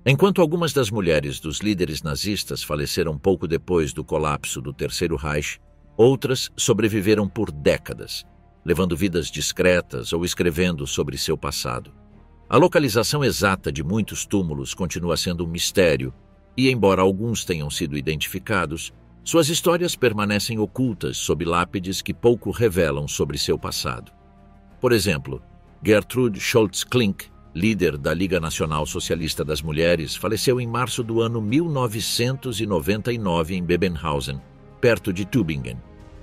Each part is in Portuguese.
Enquanto algumas das mulheres dos líderes nazistas faleceram pouco depois do colapso do Terceiro Reich, outras sobreviveram por décadas, levando vidas discretas ou escrevendo sobre seu passado. A localização exata de muitos túmulos continua sendo um mistério e, embora alguns tenham sido identificados, suas histórias permanecem ocultas sob lápides que pouco revelam sobre seu passado. Por exemplo, Gertrude Scholz-Klink, líder da Liga Nacional Socialista das Mulheres, faleceu em março do ano 1999 em Bebenhausen, perto de Tübingen.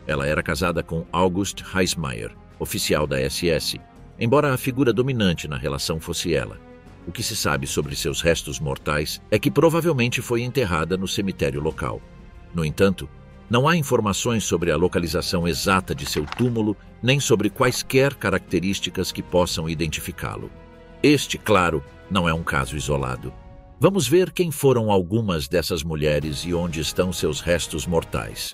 Ela era casada com August Heismayer, oficial da SS, embora a figura dominante na relação fosse ela. O que se sabe sobre seus restos mortais é que provavelmente foi enterrada no cemitério local. No entanto, não há informações sobre a localização exata de seu túmulo, nem sobre quaisquer características que possam identificá-lo. Este, claro, não é um caso isolado. Vamos ver quem foram algumas dessas mulheres e onde estão seus restos mortais.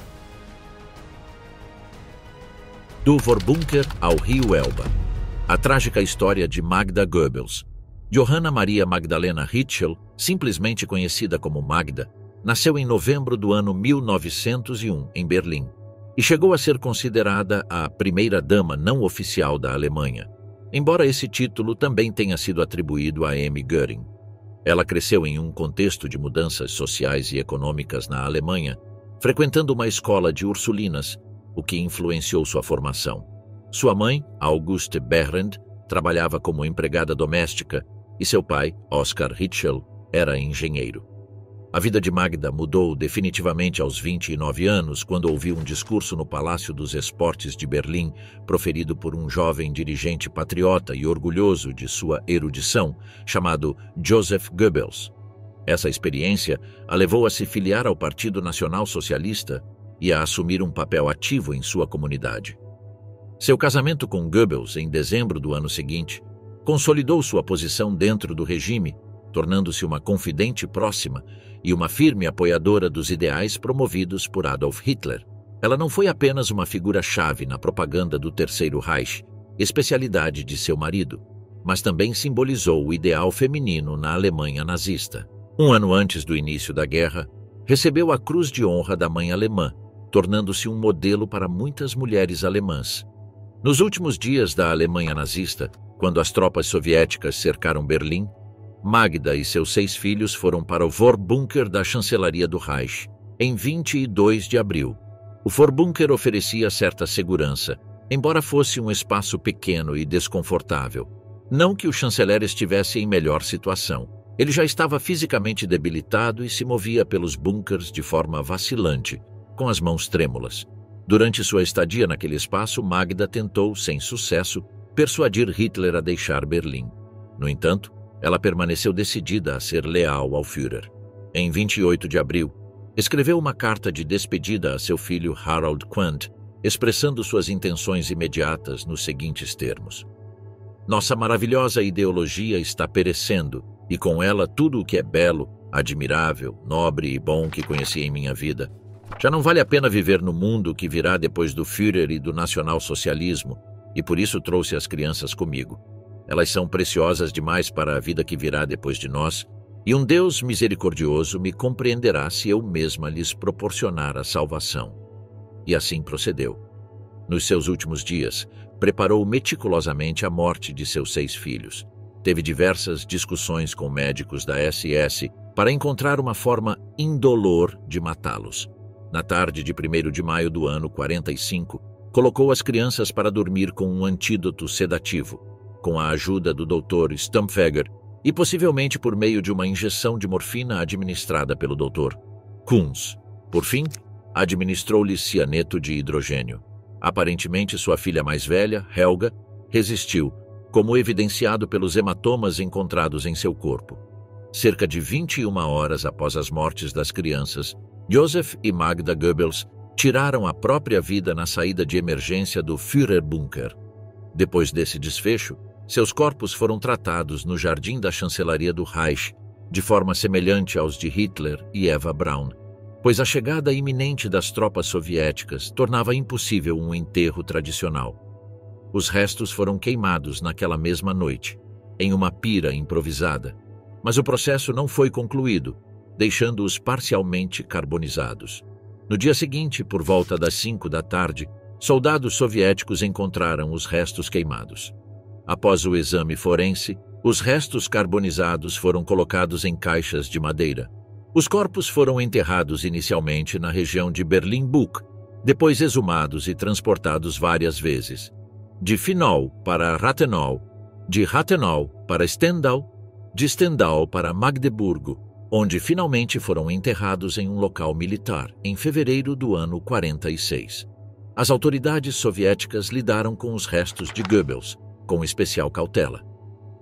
Do Vorbunker ao rio Elba. A trágica história de Magda Goebbels. Johanna Maria Magdalena Ritschl, simplesmente conhecida como Magda, nasceu em novembro do ano 1901, em Berlim, e chegou a ser considerada a primeira-dama não oficial da Alemanha, embora esse título também tenha sido atribuído a M. Göring. Ela cresceu em um contexto de mudanças sociais e econômicas na Alemanha, frequentando uma escola de ursulinas, o que influenciou sua formação. Sua mãe, Auguste Behrend, trabalhava como empregada doméstica e seu pai, Oskar Ritschl, era engenheiro. A vida de Magda mudou definitivamente aos 29 anos, quando ouviu um discurso no Palácio dos Esportes de Berlim, proferido por um jovem dirigente patriota e orgulhoso de sua erudição, chamado Joseph Goebbels. Essa experiência a levou a se filiar ao Partido Nacional Socialista e a assumir um papel ativo em sua comunidade. Seu casamento com Goebbels, em dezembro do ano seguinte, consolidou sua posição dentro do regime, tornando-se uma confidente próxima e uma firme apoiadora dos ideais promovidos por Adolf Hitler. Ela não foi apenas uma figura-chave na propaganda do Terceiro Reich, especialidade de seu marido, mas também simbolizou o ideal feminino na Alemanha nazista. Um ano antes do início da guerra, recebeu a Cruz de Honra da Mãe Alemã, tornando-se um modelo para muitas mulheres alemãs. Nos últimos dias da Alemanha nazista, quando as tropas soviéticas cercaram Berlim, Magda e seus 6 filhos foram para o Vorbunker da chancelaria do Reich, em 22 de abril. O Vorbunker oferecia certa segurança, embora fosse um espaço pequeno e desconfortável. Não que o chanceler estivesse em melhor situação. Ele já estava fisicamente debilitado e se movia pelos bunkers de forma vacilante, com as mãos trêmulas. Durante sua estadia naquele espaço, Magda tentou, sem sucesso, persuadir Hitler a deixar Berlim. No entanto, ela permaneceu decidida a ser leal ao Führer. Em 28 de abril, escreveu uma carta de despedida a seu filho Harald Quandt, expressando suas intenções imediatas nos seguintes termos: "Nossa maravilhosa ideologia está perecendo, e com ela tudo o que é belo, admirável, nobre e bom que conheci em minha vida. Já não vale a pena viver no mundo que virá depois do Führer e do nacionalsocialismo, e por isso trouxe as crianças comigo. Elas são preciosas demais para a vida que virá depois de nós, e um Deus misericordioso me compreenderá se eu mesma lhes proporcionar a salvação." E assim procedeu. Nos seus últimos dias, preparou meticulosamente a morte de seus 6 filhos. Teve diversas discussões com médicos da SS para encontrar uma forma indolor de matá-los. Na tarde de 1º de maio do ano 45, colocou as crianças para dormir com um antídoto sedativo, com a ajuda do Dr. Stumpfegger e possivelmente por meio de uma injeção de morfina administrada pelo Dr. Kunz. Por fim, administrou-lhe cianeto de hidrogênio. Aparentemente, sua filha mais velha, Helga, resistiu, como evidenciado pelos hematomas encontrados em seu corpo. Cerca de 21 horas após as mortes das crianças, Joseph e Magda Goebbels tiraram a própria vida na saída de emergência do Führerbunker. Depois desse desfecho, seus corpos foram tratados no jardim da chancelaria do Reich, de forma semelhante aos de Hitler e Eva Braun, pois a chegada iminente das tropas soviéticas tornava impossível um enterro tradicional. Os restos foram queimados naquela mesma noite, em uma pira improvisada, mas o processo não foi concluído, deixando-os parcialmente carbonizados. No dia seguinte, por volta das 5 da tarde, soldados soviéticos encontraram os restos queimados. Após o exame forense, os restos carbonizados foram colocados em caixas de madeira. Os corpos foram enterrados inicialmente na região de Berlin-Buch, depois exumados e transportados várias vezes. De Finol para Rathenau, de Rathenau para Stendal, de Stendal para Magdeburgo, onde finalmente foram enterrados em um local militar, em fevereiro do ano 46. As autoridades soviéticas lidaram com os restos de Goebbels, com especial cautela.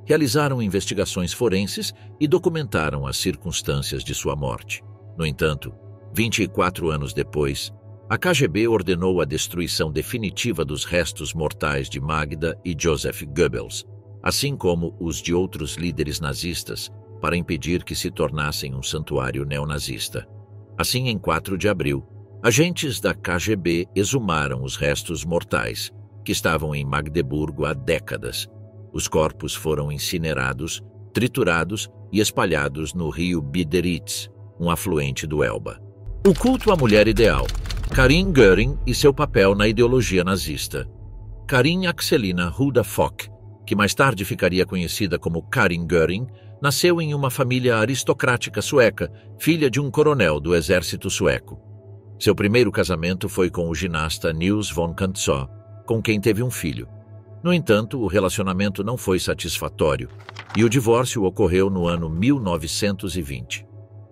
Realizaram investigações forenses e documentaram as circunstâncias de sua morte. No entanto, 24 anos depois, a KGB ordenou a destruição definitiva dos restos mortais de Magda e Joseph Goebbels, assim como os de outros líderes nazistas, para impedir que se tornassem um santuário neonazista. Assim, em 4 de abril, agentes da KGB exumaram os restos mortais, que estavam em Magdeburgo há décadas. Os corpos foram incinerados, triturados e espalhados no rio Bideritz, um afluente do Elba. O culto à mulher ideal. Karin Göring e seu papel na ideologia nazista. Karin Axelina Hulda Fock, que mais tarde ficaria conhecida como Karin Göring, nasceu em uma família aristocrática sueca, filha de um coronel do exército sueco. Seu primeiro casamento foi com o ginasta Nils von Kantzow, com quem teve um filho. No entanto, o relacionamento não foi satisfatório e o divórcio ocorreu no ano 1920.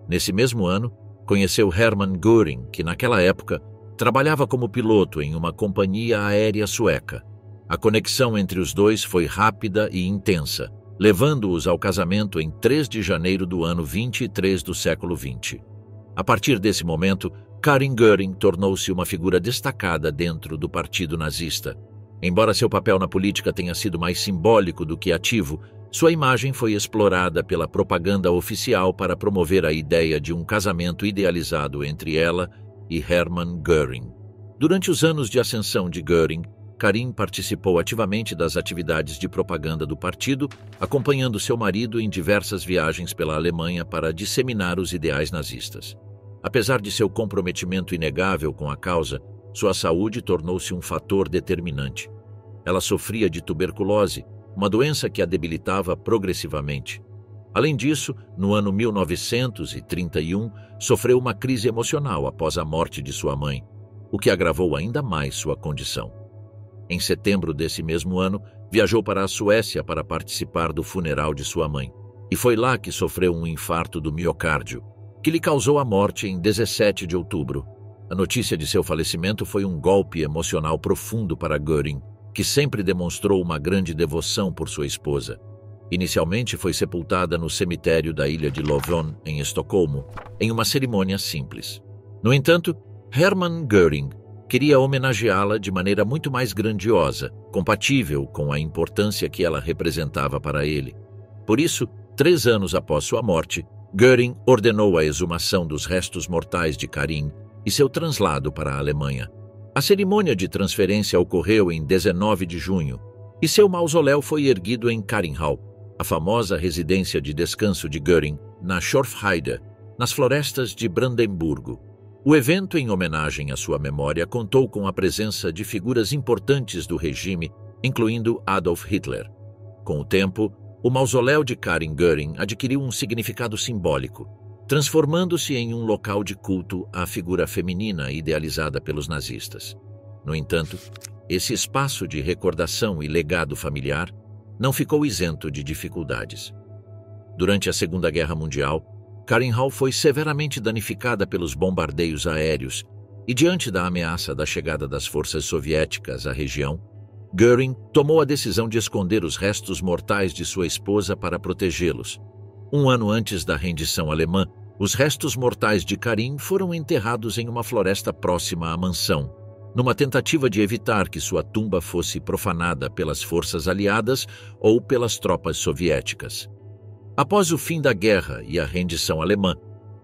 Nesse mesmo ano, conheceu Hermann Göring, que naquela época trabalhava como piloto em uma companhia aérea sueca. A conexão entre os dois foi rápida e intensa, levando-os ao casamento em 3 de janeiro do ano 23 do século XX. A partir desse momento, Karin Göring tornou-se uma figura destacada dentro do partido nazista. Embora seu papel na política tenha sido mais simbólico do que ativo, sua imagem foi explorada pela propaganda oficial para promover a ideia de um casamento idealizado entre ela e Hermann Göring. Durante os anos de ascensão de Göring, Karin participou ativamente das atividades de propaganda do partido, acompanhando seu marido em diversas viagens pela Alemanha para disseminar os ideais nazistas. Apesar de seu comprometimento inegável com a causa, sua saúde tornou-se um fator determinante. Ela sofria de tuberculose, uma doença que a debilitava progressivamente. Além disso, no ano 1931, sofreu uma crise emocional após a morte de sua mãe, o que agravou ainda mais sua condição. Em setembro desse mesmo ano, viajou para a Suécia para participar do funeral de sua mãe, e foi lá que sofreu um infarto do miocárdio, que lhe causou a morte em 17 de outubro. A notícia de seu falecimento foi um golpe emocional profundo para Göring, que sempre demonstrou uma grande devoção por sua esposa. Inicialmente foi sepultada no cemitério da ilha de Lovön, em Estocolmo, em uma cerimônia simples. No entanto, Hermann Göring queria homenageá-la de maneira muito mais grandiosa, compatível com a importância que ela representava para ele. Por isso, 3 anos após sua morte, Göring ordenou a exumação dos restos mortais de Karin e seu translado para a Alemanha. A cerimônia de transferência ocorreu em 19 de junho e seu mausoléu foi erguido em Karinhal, a famosa residência de descanso de Göring, na Schorfheide, nas florestas de Brandemburgo. O evento em homenagem à sua memória contou com a presença de figuras importantes do regime, incluindo Adolf Hitler. Com o tempo, o mausoléu de Karin Göring adquiriu um significado simbólico, transformando-se em um local de culto à figura feminina idealizada pelos nazistas. No entanto, esse espaço de recordação e legado familiar não ficou isento de dificuldades. Durante a Segunda Guerra Mundial, Karinhal foi severamente danificada pelos bombardeios aéreos e, diante da ameaça da chegada das forças soviéticas à região, Göring tomou a decisão de esconder os restos mortais de sua esposa para protegê-los. Um ano antes da rendição alemã, os restos mortais de Karin foram enterrados em uma floresta próxima à mansão, numa tentativa de evitar que sua tumba fosse profanada pelas forças aliadas ou pelas tropas soviéticas. Após o fim da guerra e a rendição alemã,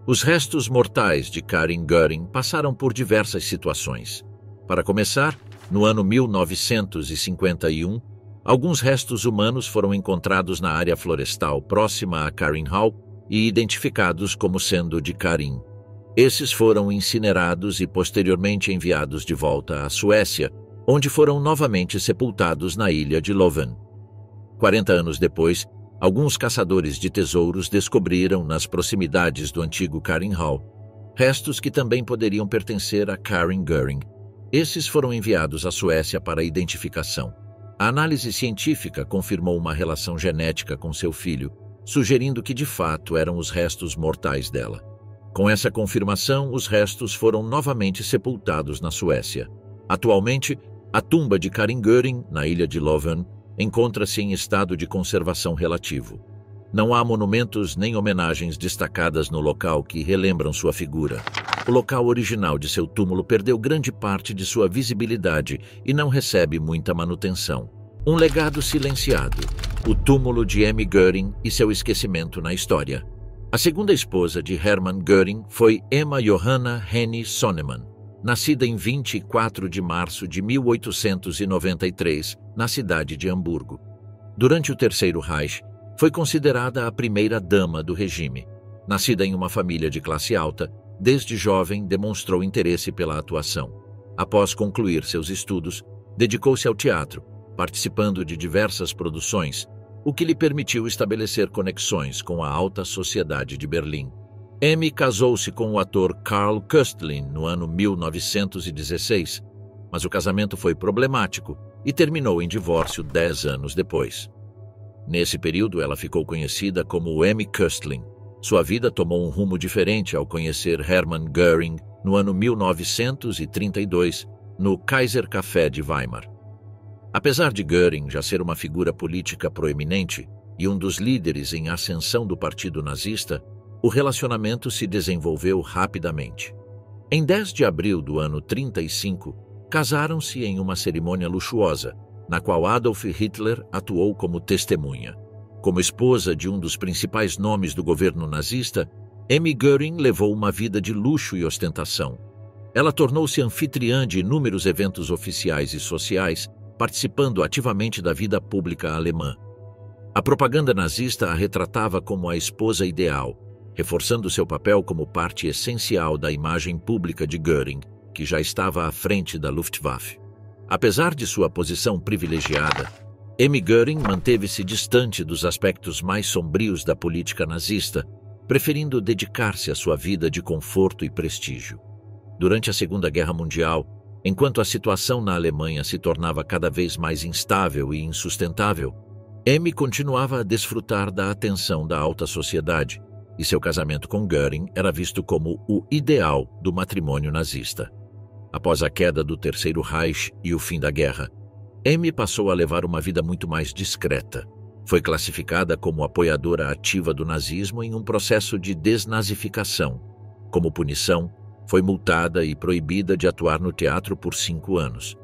os restos mortais de Karin Göring passaram por diversas situações. Para começar, no ano 1951, Alguns restos humanos foram encontrados na área florestal próxima a Karin Hall e identificados como sendo de Karin. Esses foram incinerados e posteriormente enviados de volta à Suécia, onde foram novamente sepultados na ilha de Loven. 40 anos depois, alguns caçadores de tesouros descobriram, nas proximidades do antigo Karin Hall, restos que também poderiam pertencer a Karin Göring. Esses foram enviados à Suécia para identificação. A análise científica confirmou uma relação genética com seu filho, sugerindo que de fato eram os restos mortais dela. Com essa confirmação, os restos foram novamente sepultados na Suécia. Atualmente, a tumba de Karin Göring, na ilha de Loven, encontra-se em estado de conservação relativo. Não há monumentos nem homenagens destacadas no local que relembram sua figura. O local original de seu túmulo perdeu grande parte de sua visibilidade e não recebe muita manutenção. Um legado silenciado, o túmulo de Emmy Göring e seu esquecimento na história. A segunda esposa de Hermann Göring foi Emma Johanna Henny Sonnemann, nascida em 24 de março de 1893, na cidade de Hamburgo. Durante o Terceiro Reich, foi considerada a primeira dama do regime. Nascida em uma família de classe alta, desde jovem demonstrou interesse pela atuação. Após concluir seus estudos, dedicou-se ao teatro, participando de diversas produções, o que lhe permitiu estabelecer conexões com a alta sociedade de Berlim. Emmy casou-se com o ator Carl Köstlin no ano 1916, mas o casamento foi problemático e terminou em divórcio 10 anos depois. Nesse período, ela ficou conhecida como Emmy Köstlin. Sua vida tomou um rumo diferente ao conhecer Hermann Göring no ano 1932, no Kaiser Café de Weimar. Apesar de Göring já ser uma figura política proeminente e um dos líderes em ascensão do partido nazista, o relacionamento se desenvolveu rapidamente. Em 10 de abril do ano 35, casaram-se em uma cerimônia luxuosa, na qual Adolf Hitler atuou como testemunha. Como esposa de um dos principais nomes do governo nazista, Emmy Göring levou uma vida de luxo e ostentação. Ela tornou-se anfitriã de inúmeros eventos oficiais e sociais, participando ativamente da vida pública alemã. A propaganda nazista a retratava como a esposa ideal, reforçando seu papel como parte essencial da imagem pública de Göring, que já estava à frente da Luftwaffe. Apesar de sua posição privilegiada, Emmy Göring manteve-se distante dos aspectos mais sombrios da política nazista, preferindo dedicar-se à sua vida de conforto e prestígio. Durante a Segunda Guerra Mundial, enquanto a situação na Alemanha se tornava cada vez mais instável e insustentável, Emmy continuava a desfrutar da atenção da alta sociedade, e seu casamento com Göring era visto como o ideal do matrimônio nazista. Após a queda do Terceiro Reich e o fim da guerra, Emmy passou a levar uma vida muito mais discreta. Foi classificada como apoiadora ativa do nazismo em um processo de desnazificação. Como punição, foi multada e proibida de atuar no teatro por 5 anos.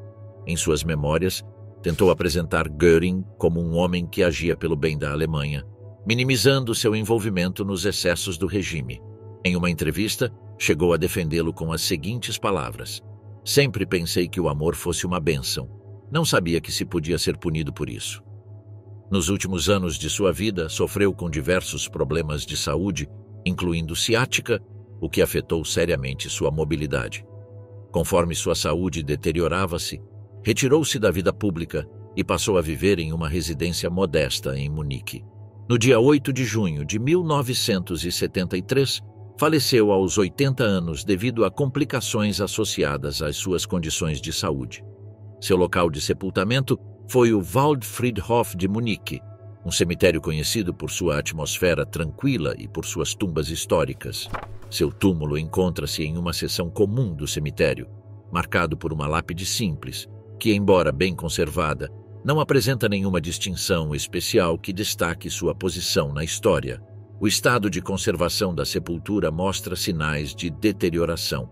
Em suas memórias, tentou apresentar Göring como um homem que agia pelo bem da Alemanha, minimizando seu envolvimento nos excessos do regime. Em uma entrevista, chegou a defendê-lo com as seguintes palavras: "Sempre pensei que o amor fosse uma bênção. Não sabia que se podia ser punido por isso." Nos últimos anos de sua vida, sofreu com diversos problemas de saúde, incluindo ciática, o que afetou seriamente sua mobilidade. Conforme sua saúde deteriorava-se, retirou-se da vida pública e passou a viver em uma residência modesta em Munique. No dia 8 de junho de 1973, faleceu aos 80 anos devido a complicações associadas às suas condições de saúde. Seu local de sepultamento foi o Waldfriedhof de Munique, um cemitério conhecido por sua atmosfera tranquila e por suas tumbas históricas. Seu túmulo encontra-se em uma seção comum do cemitério, marcado por uma lápide simples, que, embora bem conservada, não apresenta nenhuma distinção especial que destaque sua posição na história. O estado de conservação da sepultura mostra sinais de deterioração,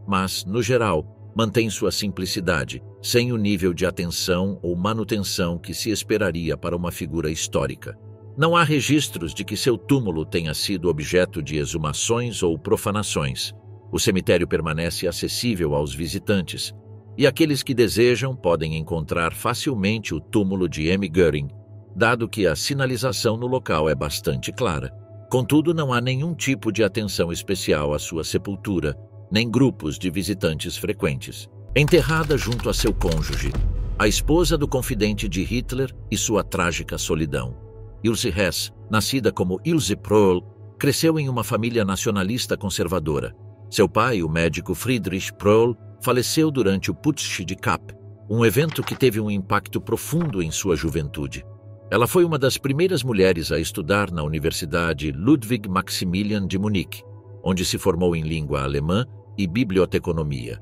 mas, no geral, mantém sua simplicidade, sem o nível de atenção ou manutenção que se esperaria para uma figura histórica. Não há registros de que seu túmulo tenha sido objeto de exumações ou profanações. O cemitério permanece acessível aos visitantes, e aqueles que desejam podem encontrar facilmente o túmulo de M. Göring, dado que a sinalização no local é bastante clara. Contudo, não há nenhum tipo de atenção especial à sua sepultura, nem grupos de visitantes frequentes. Enterrada junto a seu cônjuge, a esposa do confidente de Hitler e sua trágica solidão. Ilse Hess, nascida como Ilse Proll, cresceu em uma família nacionalista conservadora. Seu pai, o médico Friedrich Proll, faleceu durante o Putsch de Kapp, um evento que teve um impacto profundo em sua juventude. Ela foi uma das primeiras mulheres a estudar na Universidade Ludwig Maximilian de Munique, onde se formou em língua alemã e biblioteconomia.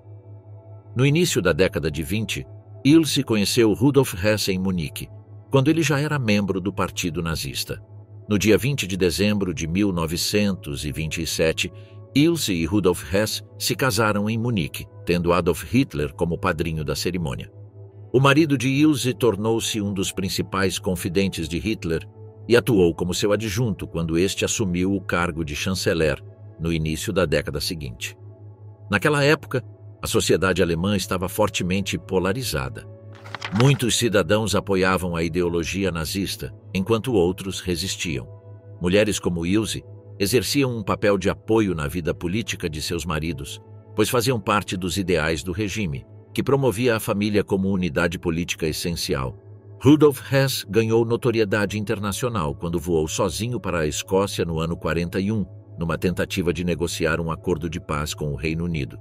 No início da década de 20, Ilse conheceu Rudolf Hess em Munique, quando ele já era membro do Partido Nazista. No dia 20 de dezembro de 1927, Ilse e Rudolf Hess se casaram em Munique, tendo Adolf Hitler como padrinho da cerimônia. O marido de Ilse tornou-se um dos principais confidentes de Hitler e atuou como seu adjunto quando este assumiu o cargo de chanceler no início da década seguinte. Naquela época, a sociedade alemã estava fortemente polarizada. Muitos cidadãos apoiavam a ideologia nazista, enquanto outros resistiam. Mulheres como Ilse exerciam um papel de apoio na vida política de seus maridos, pois faziam parte dos ideais do regime, que promovia a família como unidade política essencial. Rudolf Hess ganhou notoriedade internacional quando voou sozinho para a Escócia no ano 41, numa tentativa de negociar um acordo de paz com o Reino Unido.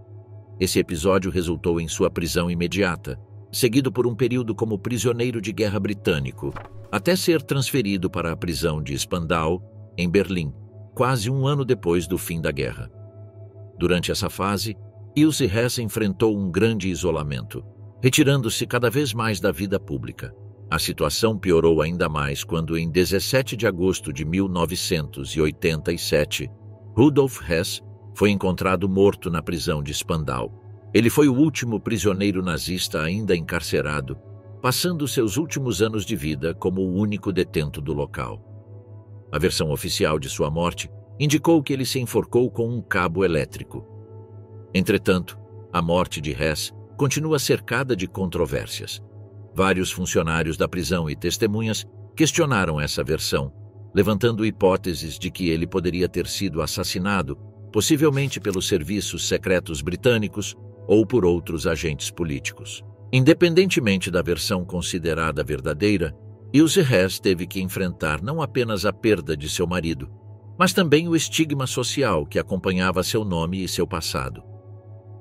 Esse episódio resultou em sua prisão imediata, seguido por um período como prisioneiro de guerra britânico, até ser transferido para a prisão de Spandau, em Berlim, quase um ano depois do fim da guerra. Durante essa fase, Ilse Hess enfrentou um grande isolamento, retirando-se cada vez mais da vida pública. A situação piorou ainda mais quando, em 17 de agosto de 1987, Rudolf Hess foi encontrado morto na prisão de Spandau. Ele foi o último prisioneiro nazista ainda encarcerado, passando seus últimos anos de vida como o único detento do local. A versão oficial de sua morte indicou que ele se enforcou com um cabo elétrico. Entretanto, a morte de Hess continua cercada de controvérsias. Vários funcionários da prisão e testemunhas questionaram essa versão, levantando hipóteses de que ele poderia ter sido assassinado, possivelmente pelos serviços secretos britânicos ou por outros agentes políticos. Independentemente da versão considerada verdadeira, Ilse Hess teve que enfrentar não apenas a perda de seu marido, mas também o estigma social que acompanhava seu nome e seu passado.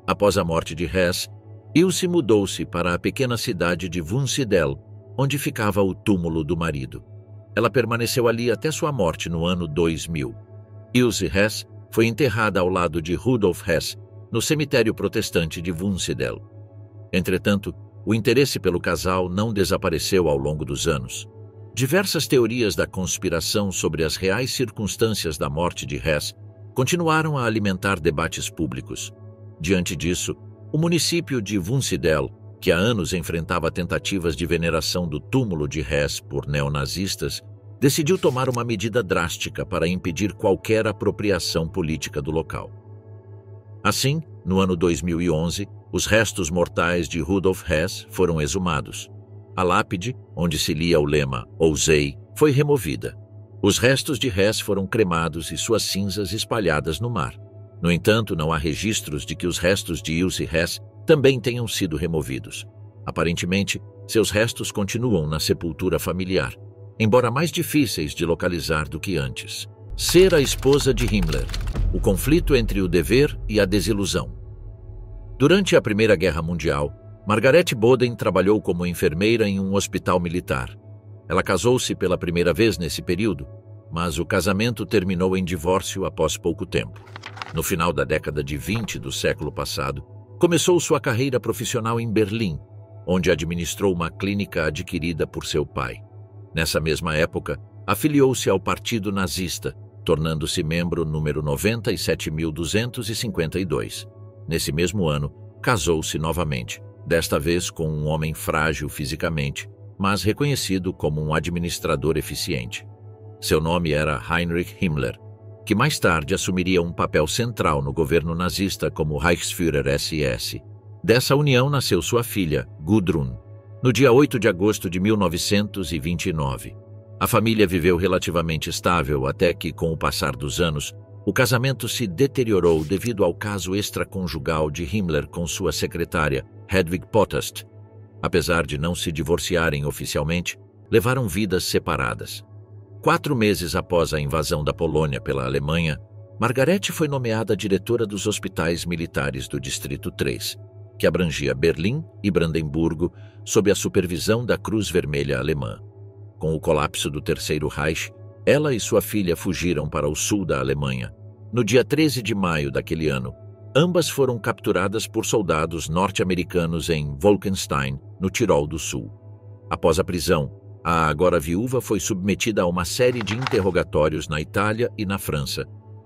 Após a morte de Hess, Ilse mudou-se para a pequena cidade de Wunsiedel, onde ficava o túmulo do marido. Ela permaneceu ali até sua morte no ano 2000. Ilse Hess foi enterrada ao lado de Rudolf Hess, no cemitério protestante de Wunsiedel. Entretanto, o interesse pelo casal não desapareceu ao longo dos anos. Diversas teorias da conspiração sobre as reais circunstâncias da morte de Hess continuaram a alimentar debates públicos. Diante disso, o município de Wunsiedel, que há anos enfrentava tentativas de veneração do túmulo de Hess por neonazistas, decidiu tomar uma medida drástica para impedir qualquer apropriação política do local. Assim, no ano 2011, os restos mortais de Rudolf Hess foram exumados. A lápide, onde se lia o lema "Ousei", foi removida. Os restos de Hess foram cremados e suas cinzas espalhadas no mar. No entanto, não há registros de que os restos de Ilse Hess também tenham sido removidos. Aparentemente, seus restos continuam na sepultura familiar, embora mais difíceis de localizar do que antes. Ser a esposa de Himmler. O conflito entre o dever e a desilusão. Durante a Primeira Guerra Mundial, Margaret Boden trabalhou como enfermeira em um hospital militar. Ela casou-se pela primeira vez nesse período, mas o casamento terminou em divórcio após pouco tempo. No final da década de 20 do século passado, começou sua carreira profissional em Berlim, onde administrou uma clínica adquirida por seu pai. Nessa mesma época, afiliou-se ao Partido Nazista, tornando-se membro número 97.252. Nesse mesmo ano, casou-se novamente, desta vez com um homem frágil fisicamente, mas reconhecido como um administrador eficiente. Seu nome era Heinrich Himmler, que mais tarde assumiria um papel central no governo nazista como Reichsführer SS. Dessa união nasceu sua filha, Gudrun, no dia 8 de agosto de 1929. A família viveu relativamente estável até que, com o passar dos anos, o casamento se deteriorou devido ao caso extraconjugal de Himmler com sua secretária, Hedwig Potast. Apesar de não se divorciarem oficialmente, levaram vidas separadas. 4 meses após a invasão da Polônia pela Alemanha, Margarete foi nomeada diretora dos hospitais militares do Distrito 3, que abrangia Berlim e Brandemburgo, sob a supervisão da Cruz Vermelha Alemã. Com o colapso do Terceiro Reich, ela e sua filha fugiram para o sul da Alemanha. No dia 13 de maio daquele ano, ambas foram capturadas por soldados norte-americanos em Wolkenstein, no Tirol do Sul. Após a prisão, a agora viúva foi submetida a uma série de interrogatórios na Itália e na França,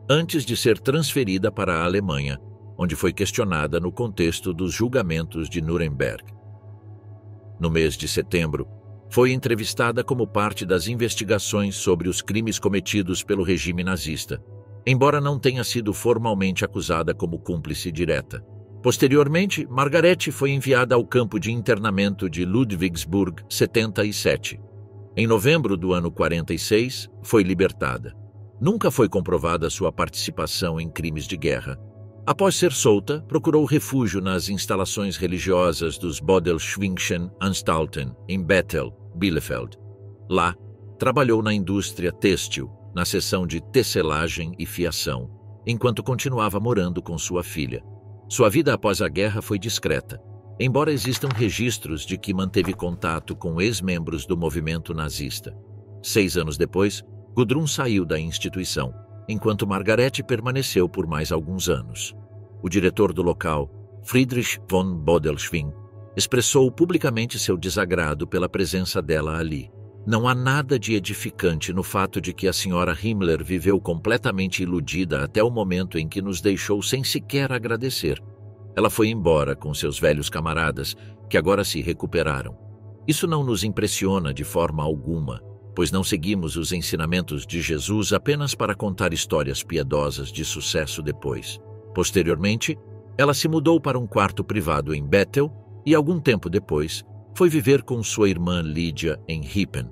antes de ser transferida para a Alemanha, onde foi questionada no contexto dos julgamentos de Nuremberg. No mês de setembro, foi entrevistada como parte das investigações sobre os crimes cometidos pelo regime nazista, embora não tenha sido formalmente acusada como cúmplice direta. Posteriormente, Margarete foi enviada ao campo de internamento de Ludwigsburg 77. Em novembro do ano 46, foi libertada. Nunca foi comprovada sua participação em crimes de guerra. Após ser solta, procurou refúgio nas instalações religiosas dos Bodelschwingschen Anstalten, em Bethel, Bielefeld. Lá, trabalhou na indústria têxtil, na seção de tecelagem e fiação, enquanto continuava morando com sua filha. Sua vida após a guerra foi discreta, embora existam registros de que manteve contato com ex-membros do movimento nazista. 6 anos depois, Gudrun saiu da instituição, enquanto Margarete permaneceu por mais alguns anos. O diretor do local, Friedrich von Bodelschwingh, expressou publicamente seu desagrado pela presença dela ali. Não há nada de edificante no fato de que a senhora Himmler viveu completamente iludida até o momento em que nos deixou sem sequer agradecer. Ela foi embora com seus velhos camaradas, que agora se recuperaram. Isso não nos impressiona de forma alguma, pois não seguimos os ensinamentos de Jesus apenas para contar histórias piedosas de sucesso depois. Posteriormente, ela se mudou para um quarto privado em Bethel e, algum tempo depois, foi viver com sua irmã Lídia em Rippen.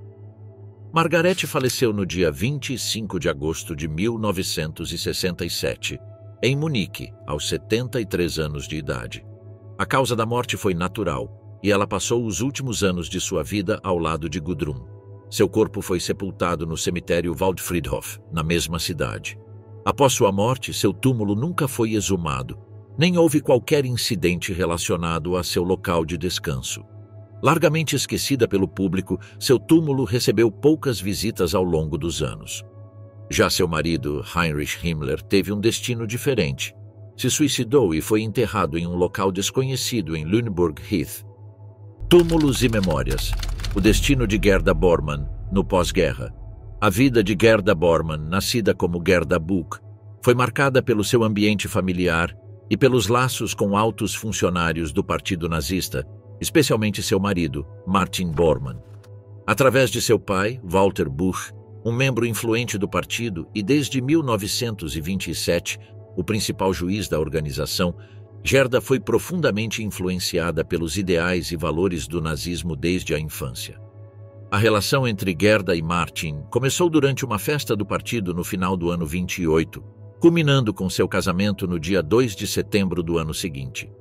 Margarete faleceu no dia 25 de agosto de 1967, em Munique, aos 73 anos de idade. A causa da morte foi natural, e ela passou os últimos anos de sua vida ao lado de Gudrun. Seu corpo foi sepultado no cemitério Waldfriedhof, na mesma cidade. Após sua morte, seu túmulo nunca foi exumado, nem houve qualquer incidente relacionado a seu local de descanso. Largamente esquecida pelo público, seu túmulo recebeu poucas visitas ao longo dos anos. Já seu marido, Heinrich Himmler, teve um destino diferente. Se suicidou e foi enterrado em um local desconhecido em Lüneburg Heath. Túmulos e memórias. O destino de Gerda Bormann, no pós-guerra. A vida de Gerda Bormann, nascida como Gerda Buch, foi marcada pelo seu ambiente familiar e pelos laços com altos funcionários do Partido Nazista, especialmente seu marido, Martin Bormann. Através de seu pai, Walter Buch, um membro influente do partido e desde 1927, o principal juiz da organização, Gerda foi profundamente influenciada pelos ideais e valores do nazismo desde a infância. A relação entre Gerda e Martin começou durante uma festa do partido no final do ano 28, culminando com seu casamento no dia 2 de setembro do ano seguinte.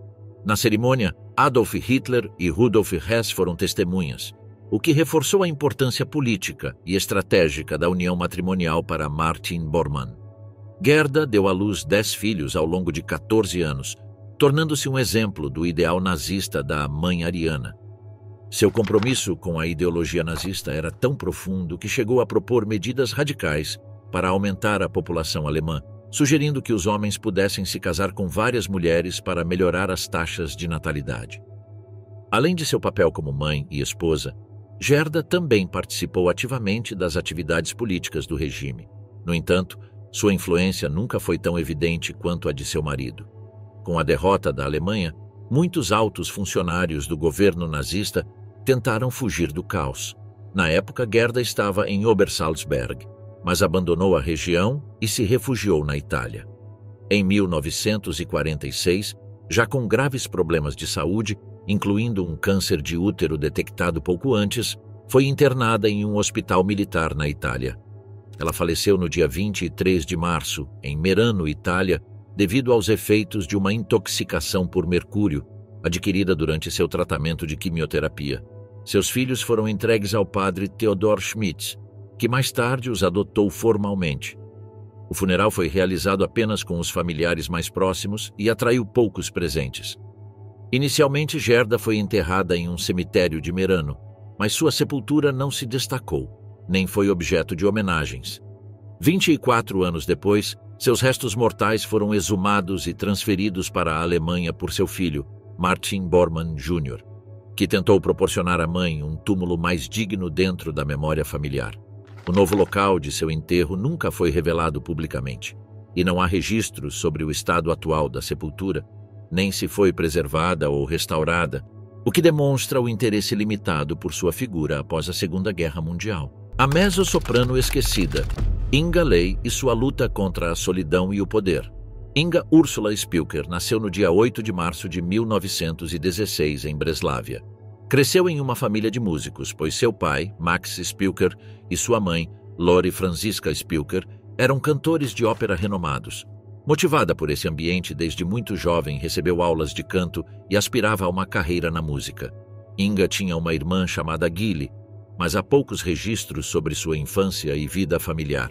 Na cerimônia, Adolf Hitler e Rudolf Hess foram testemunhas, o que reforçou a importância política e estratégica da união matrimonial para Martin Bormann. Gerda deu à luz 10 filhos ao longo de 14 anos, tornando-se um exemplo do ideal nazista da mãe ariana. Seu compromisso com a ideologia nazista era tão profundo que chegou a propor medidas radicais para aumentar a população alemã, sugerindo que os homens pudessem se casar com várias mulheres para melhorar as taxas de natalidade. Além de seu papel como mãe e esposa, Gerda também participou ativamente das atividades políticas do regime. No entanto, sua influência nunca foi tão evidente quanto a de seu marido. Com a derrota da Alemanha, muitos altos funcionários do governo nazista tentaram fugir do caos. Na época, Gerda estava em Obersalzberg, mas abandonou a região e se refugiou na Itália. Em 1946, Já com graves problemas de saúde, incluindo um câncer de útero detectado pouco antes, foi internada em um hospital militar na Itália. Ela faleceu no dia 23 de março, em Merano, Itália, devido aos efeitos de uma intoxicação por mercúrio, adquirida durante seu tratamento de quimioterapia. Seus filhos foram entregues ao padre Theodor Schmitz, que mais tarde os adotou formalmente. O funeral foi realizado apenas com os familiares mais próximos e atraiu poucos presentes. Inicialmente, Gerda foi enterrada em um cemitério de Merano, mas sua sepultura não se destacou, nem foi objeto de homenagens. 24 anos depois, seus restos mortais foram exumados e transferidos para a Alemanha por seu filho, Martin Bormann Jr., que tentou proporcionar à mãe um túmulo mais digno dentro da memória familiar. O novo local de seu enterro nunca foi revelado publicamente, e não há registros sobre o estado atual da sepultura, nem se foi preservada ou restaurada, o que demonstra o interesse limitado por sua figura após a Segunda Guerra Mundial. A mezzo-soprano esquecida, Inga Ley e sua luta contra a solidão e o poder. Inga Ursula Spilker nasceu no dia 8 de março de 1916 em Breslávia. Cresceu em uma família de músicos, pois seu pai, Max Spilker, e sua mãe, Lori Franziska Spilker, eram cantores de ópera renomados. Motivada por esse ambiente, desde muito jovem recebeu aulas de canto e aspirava a uma carreira na música. Inga tinha uma irmã chamada Gilly, mas há poucos registros sobre sua infância e vida familiar.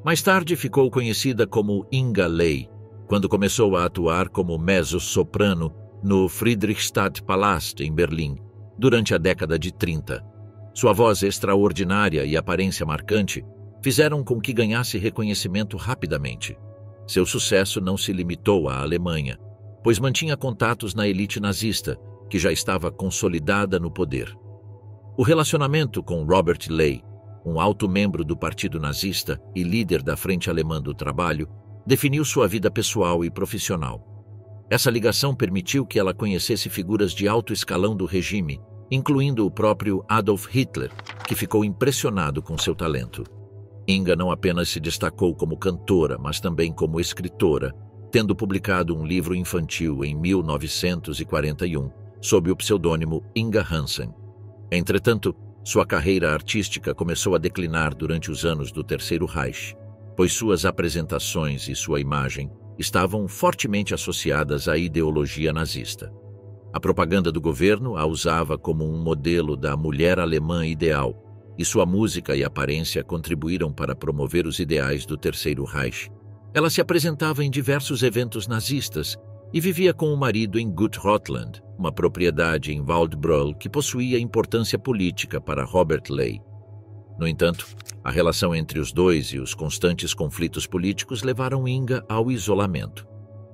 Mais tarde ficou conhecida como Inga Ley, quando começou a atuar como mezzo-soprano no Friedrichstadtpalast, em Berlim, durante a década de 30. Sua voz extraordinária e aparência marcante fizeram com que ganhasse reconhecimento rapidamente. Seu sucesso não se limitou à Alemanha, pois mantinha contatos na elite nazista, que já estava consolidada no poder. O relacionamento com Robert Ley, um alto membro do Partido Nazista e líder da Frente Alemã do Trabalho, definiu sua vida pessoal e profissional. Essa ligação permitiu que ela conhecesse figuras de alto escalão do regime, incluindo o próprio Adolf Hitler, que ficou impressionado com seu talento. Inga não apenas se destacou como cantora, mas também como escritora, tendo publicado um livro infantil em 1941, sob o pseudônimo Inga Hansen. Entretanto, sua carreira artística começou a declinar durante os anos do Terceiro Reich, pois suas apresentações e sua imagem estavam fortemente associadas à ideologia nazista. A propaganda do governo a usava como um modelo da mulher alemã ideal, e sua música e aparência contribuíram para promover os ideais do Terceiro Reich. Ela se apresentava em diversos eventos nazistas e vivia com o marido em Guthrotland, uma propriedade em Waldbröl que possuía importância política para Robert Ley. No entanto, a relação entre os dois e os constantes conflitos políticos levaram Inga ao isolamento.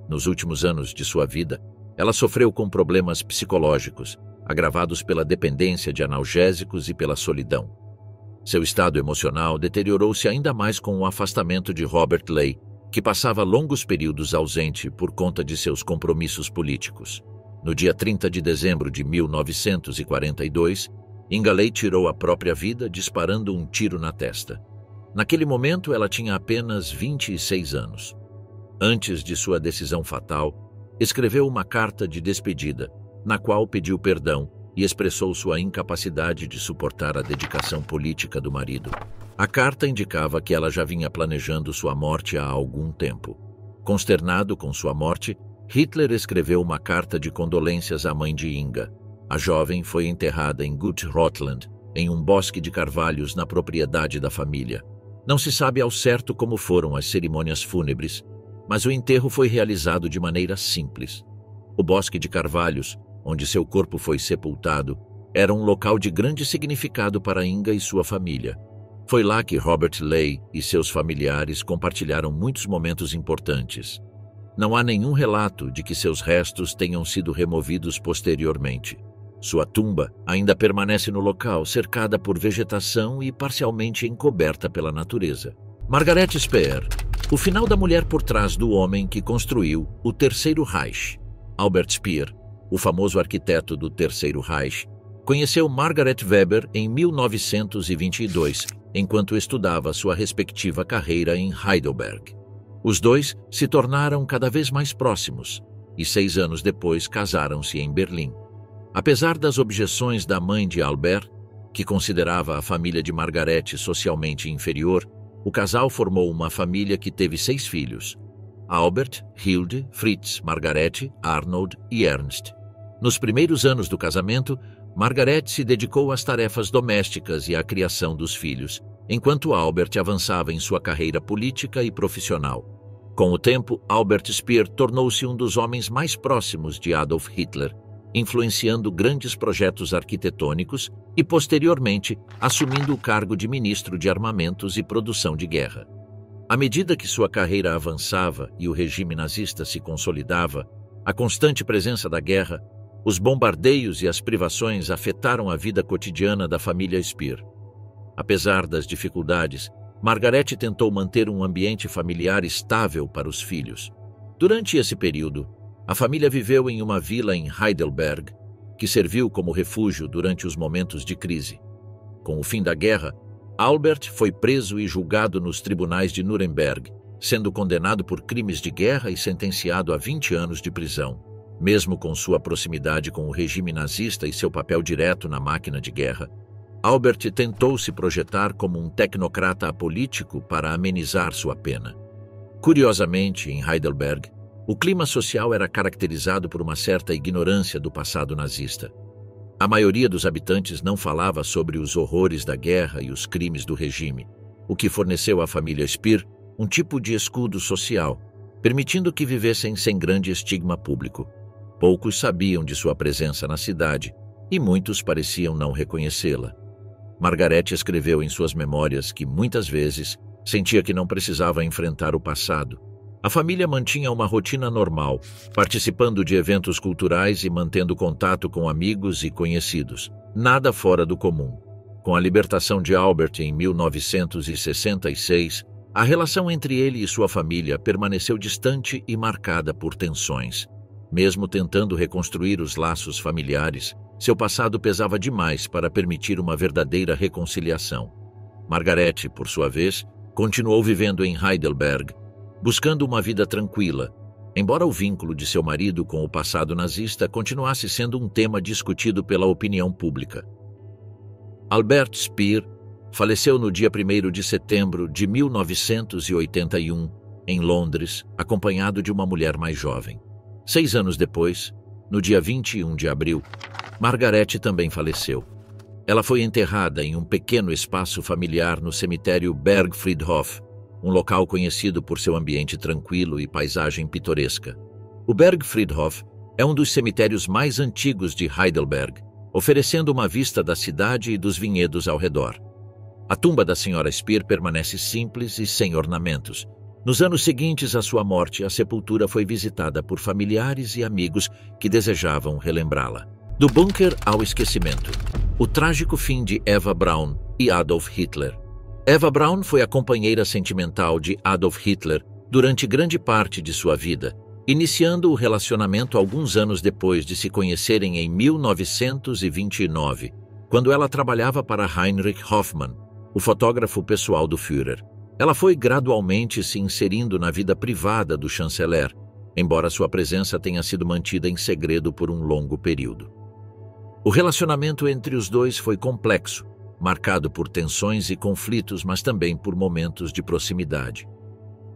Nos últimos anos de sua vida, ela sofreu com problemas psicológicos, agravados pela dependência de analgésicos e pela solidão. Seu estado emocional deteriorou-se ainda mais com o afastamento de Robert Ley, que passava longos períodos ausente por conta de seus compromissos políticos. No dia 30 de dezembro de 1942, Inga Ley tirou a própria vida disparando um tiro na testa. Naquele momento, ela tinha apenas 26 anos. Antes de sua decisão fatal, escreveu uma carta de despedida, na qual pediu perdão e expressou sua incapacidade de suportar a dedicação política do marido. A carta indicava que ela já vinha planejando sua morte há algum tempo. Consternado com sua morte, Hitler escreveu uma carta de condolências à mãe de Inga. A jovem foi enterrada em Guthrotland, em um bosque de carvalhos na propriedade da família. Não se sabe ao certo como foram as cerimônias fúnebres, mas o enterro foi realizado de maneira simples. O bosque de carvalhos, onde seu corpo foi sepultado, era um local de grande significado para Inga e sua família. Foi lá que Robert Ley e seus familiares compartilharam muitos momentos importantes. Não há nenhum relato de que seus restos tenham sido removidos posteriormente. Sua tumba ainda permanece no local, cercada por vegetação e parcialmente encoberta pela natureza. Margaret Speer, o final da mulher por trás do homem que construiu o Terceiro Reich. Albert Speer, o famoso arquiteto do Terceiro Reich, conheceu Margaret Weber em 1922, enquanto estudava sua respectiva carreira em Heidelberg. Os dois se tornaram cada vez mais próximos. e 6 anos depois casaram-se em Berlim. Apesar das objeções da mãe de Albert, que considerava a família de Margaret socialmente inferior, o casal formou uma família que teve 6 filhos: Albert, Hilde, Fritz, Margaret, Arnold e Ernst. Nos primeiros anos do casamento, Margaret se dedicou às tarefas domésticas e à criação dos filhos, enquanto Albert avançava em sua carreira política e profissional. Com o tempo, Albert Speer tornou-se um dos homens mais próximos de Adolf Hitler, influenciando grandes projetos arquitetônicos e, posteriormente, assumindo o cargo de ministro de armamentos e produção de guerra. À medida que sua carreira avançava e o regime nazista se consolidava, a constante presença da guerra, os bombardeios e as privações afetaram a vida cotidiana da família Speer. Apesar das dificuldades, Margaret tentou manter um ambiente familiar estável para os filhos. Durante esse período, a família viveu em uma vila em Heidelberg, que serviu como refúgio durante os momentos de crise. Com o fim da guerra, Albert foi preso e julgado nos tribunais de Nuremberg, sendo condenado por crimes de guerra e sentenciado a 20 anos de prisão. Mesmo com sua proximidade com o regime nazista e seu papel direto na máquina de guerra, Albert tentou se projetar como um tecnocrata apolítico para amenizar sua pena. Curiosamente, em Heidelberg, o clima social era caracterizado por uma certa ignorância do passado nazista. A maioria dos habitantes não falava sobre os horrores da guerra e os crimes do regime, o que forneceu à família Speer um tipo de escudo social, permitindo que vivessem sem grande estigma público. Poucos sabiam de sua presença na cidade e muitos pareciam não reconhecê-la. Margaret escreveu em suas memórias que muitas vezes sentia que não precisava enfrentar o passado. A família mantinha uma rotina normal, participando de eventos culturais e mantendo contato com amigos e conhecidos. Nada fora do comum. Com a libertação de Albert em 1966, a relação entre ele e sua família permaneceu distante e marcada por tensões. Mesmo tentando reconstruir os laços familiares, seu passado pesava demais para permitir uma verdadeira reconciliação. Margaret, por sua vez, continuou vivendo em Heidelberg, buscando uma vida tranquila, embora o vínculo de seu marido com o passado nazista continuasse sendo um tema discutido pela opinião pública. Albert Speer faleceu no dia 1º de setembro de 1981, em Londres, acompanhado de uma mulher mais jovem. 6 anos depois, no dia 21 de abril, Margaret também faleceu. Ela foi enterrada em um pequeno espaço familiar no cemitério Bergfriedhof, um local conhecido por seu ambiente tranquilo e paisagem pitoresca. O Bergfriedhof é um dos cemitérios mais antigos de Heidelberg, oferecendo uma vista da cidade e dos vinhedos ao redor. A tumba da Sra. Speer permanece simples e sem ornamentos. Nos anos seguintes à sua morte, a sepultura foi visitada por familiares e amigos que desejavam relembrá-la. Do bunker ao esquecimento. O trágico fim de Eva Braun e Adolf Hitler. Eva Braun foi a companheira sentimental de Adolf Hitler durante grande parte de sua vida, iniciando o relacionamento alguns anos depois de se conhecerem em 1929, quando ela trabalhava para Heinrich Hoffmann, o fotógrafo pessoal do Führer. Ela foi gradualmente se inserindo na vida privada do chanceler, embora sua presença tenha sido mantida em segredo por um longo período. O relacionamento entre os dois foi complexo, marcado por tensões e conflitos, mas também por momentos de proximidade.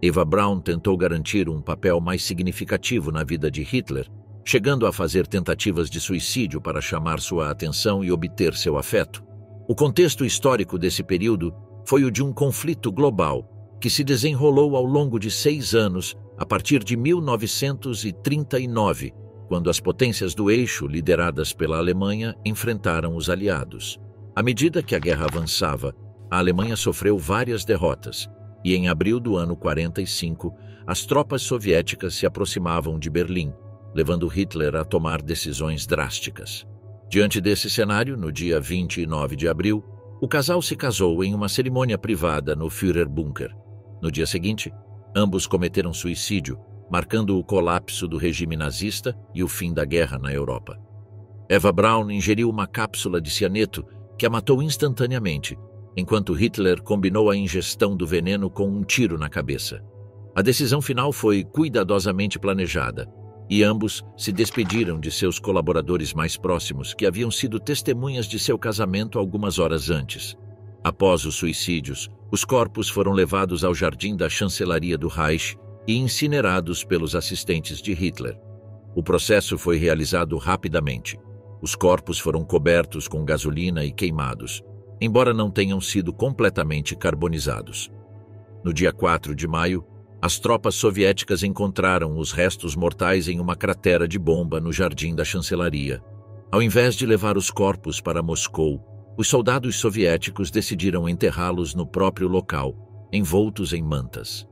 Eva Braun tentou garantir um papel mais significativo na vida de Hitler, chegando a fazer tentativas de suicídio para chamar sua atenção e obter seu afeto. O contexto histórico desse período foi o de um conflito global que se desenrolou ao longo de 6 anos, a partir de 1939, quando as potências do eixo, lideradas pela Alemanha, enfrentaram os aliados. À medida que a guerra avançava, a Alemanha sofreu várias derrotas, e em abril do ano 45, as tropas soviéticas se aproximavam de Berlim, levando Hitler a tomar decisões drásticas. Diante desse cenário, no dia 29 de abril, o casal se casou em uma cerimônia privada no Führerbunker. No dia seguinte, ambos cometeram suicídio, marcando o colapso do regime nazista e o fim da guerra na Europa. Eva Braun ingeriu uma cápsula de cianeto que a matou instantaneamente, enquanto Hitler combinou a ingestão do veneno com um tiro na cabeça. A decisão final foi cuidadosamente planejada, e ambos se despediram de seus colaboradores mais próximos, que haviam sido testemunhas de seu casamento algumas horas antes. Após os suicídios, os corpos foram levados ao jardim da chancelaria do Reich e incinerados pelos assistentes de Hitler. O processo foi realizado rapidamente. Os corpos foram cobertos com gasolina e queimados, embora não tenham sido completamente carbonizados. No dia 4 de maio, as tropas soviéticas encontraram os restos mortais em uma cratera de bomba no jardim da chancelaria. Ao invés de levar os corpos para Moscou, os soldados soviéticos decidiram enterrá-los no próprio local, envoltos em mantas.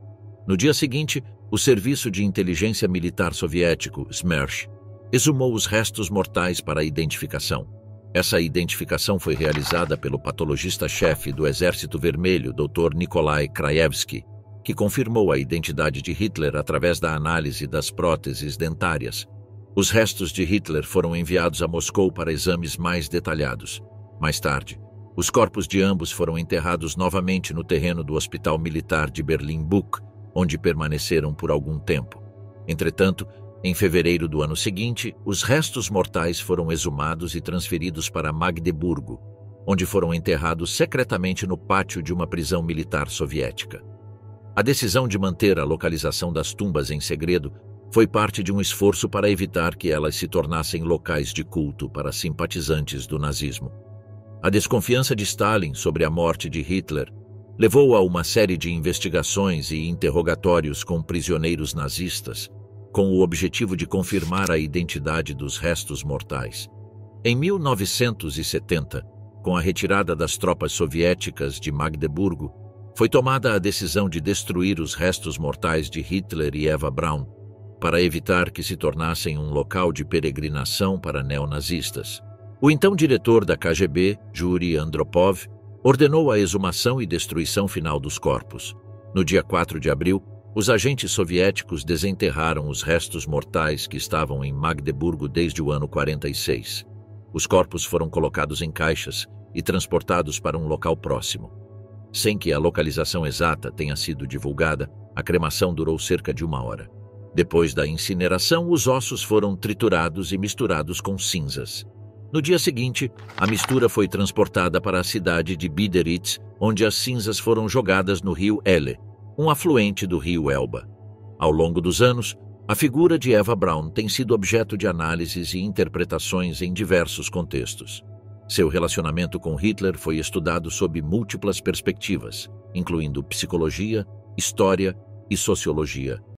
No dia seguinte, o Serviço de Inteligência Militar Soviético, SMERSH, exumou os restos mortais para identificação. Essa identificação foi realizada pelo patologista-chefe do Exército Vermelho, Dr. Nikolai Krajewski, que confirmou a identidade de Hitler através da análise das próteses dentárias. Os restos de Hitler foram enviados a Moscou para exames mais detalhados. Mais tarde, os corpos de ambos foram enterrados novamente no terreno do Hospital Militar de Berlim-Buch, onde permaneceram por algum tempo. Entretanto, em fevereiro do ano seguinte, os restos mortais foram exumados e transferidos para Magdeburgo, onde foram enterrados secretamente no pátio de uma prisão militar soviética. A decisão de manter a localização das tumbas em segredo foi parte de um esforço para evitar que elas se tornassem locais de culto para simpatizantes do nazismo. A desconfiança de Stalin sobre a morte de Hitler levou a uma série de investigações e interrogatórios com prisioneiros nazistas, com o objetivo de confirmar a identidade dos restos mortais. Em 1970, com a retirada das tropas soviéticas de Magdeburgo, foi tomada a decisão de destruir os restos mortais de Hitler e Eva Braun, para evitar que se tornassem um local de peregrinação para neonazistas. O então diretor da KGB, Yuri Andropov, ordenou a exumação e destruição final dos corpos. No dia 4 de abril, os agentes soviéticos desenterraram os restos mortais que estavam em Magdeburgo desde o ano 46. Os corpos foram colocados em caixas e transportados para um local próximo. Sem que a localização exata tenha sido divulgada, a cremação durou cerca de 1 hora. Depois da incineração, os ossos foram triturados e misturados com cinzas. No dia seguinte, a mistura foi transportada para a cidade de Biederitz, onde as cinzas foram jogadas no rio Ele, um afluente do rio Elba. Ao longo dos anos, a figura de Eva Braun tem sido objeto de análises e interpretações em diversos contextos. Seu relacionamento com Hitler foi estudado sob múltiplas perspectivas, incluindo psicologia, história e sociologia.